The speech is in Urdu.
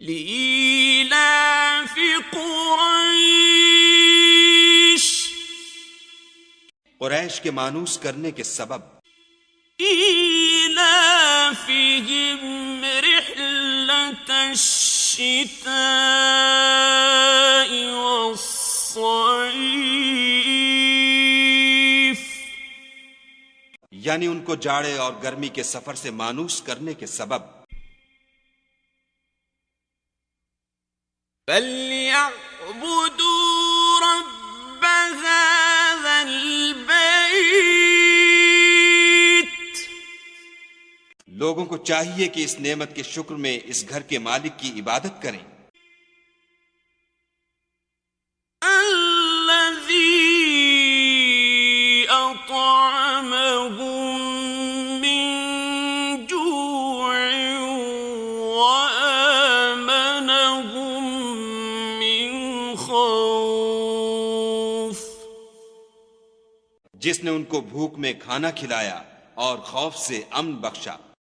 لإيلاف قریش، قریش کے مانوس کرنے کے سبب، إيلافهم رحلة الشتاء والصيف، یعنی ان کو جاڑے اور گرمی کے سفر سے مانوس کرنے کے سبب، فَلْيَعْبُدُوا رَبَّ هَذَا الْبَيْتِ، لوگوں کو چاہیے کہ اس نعمت کے شکر میں اس گھر کے مالک کی عبادت کریں، الَّذِي أَطْعَمَهُم مِّن جُوعٍ وَآمَنَهُم مِّن خَوْفٍ، جس نے ان کو بھوک میں کھانا کھلایا اور خوف سے امن بخشا۔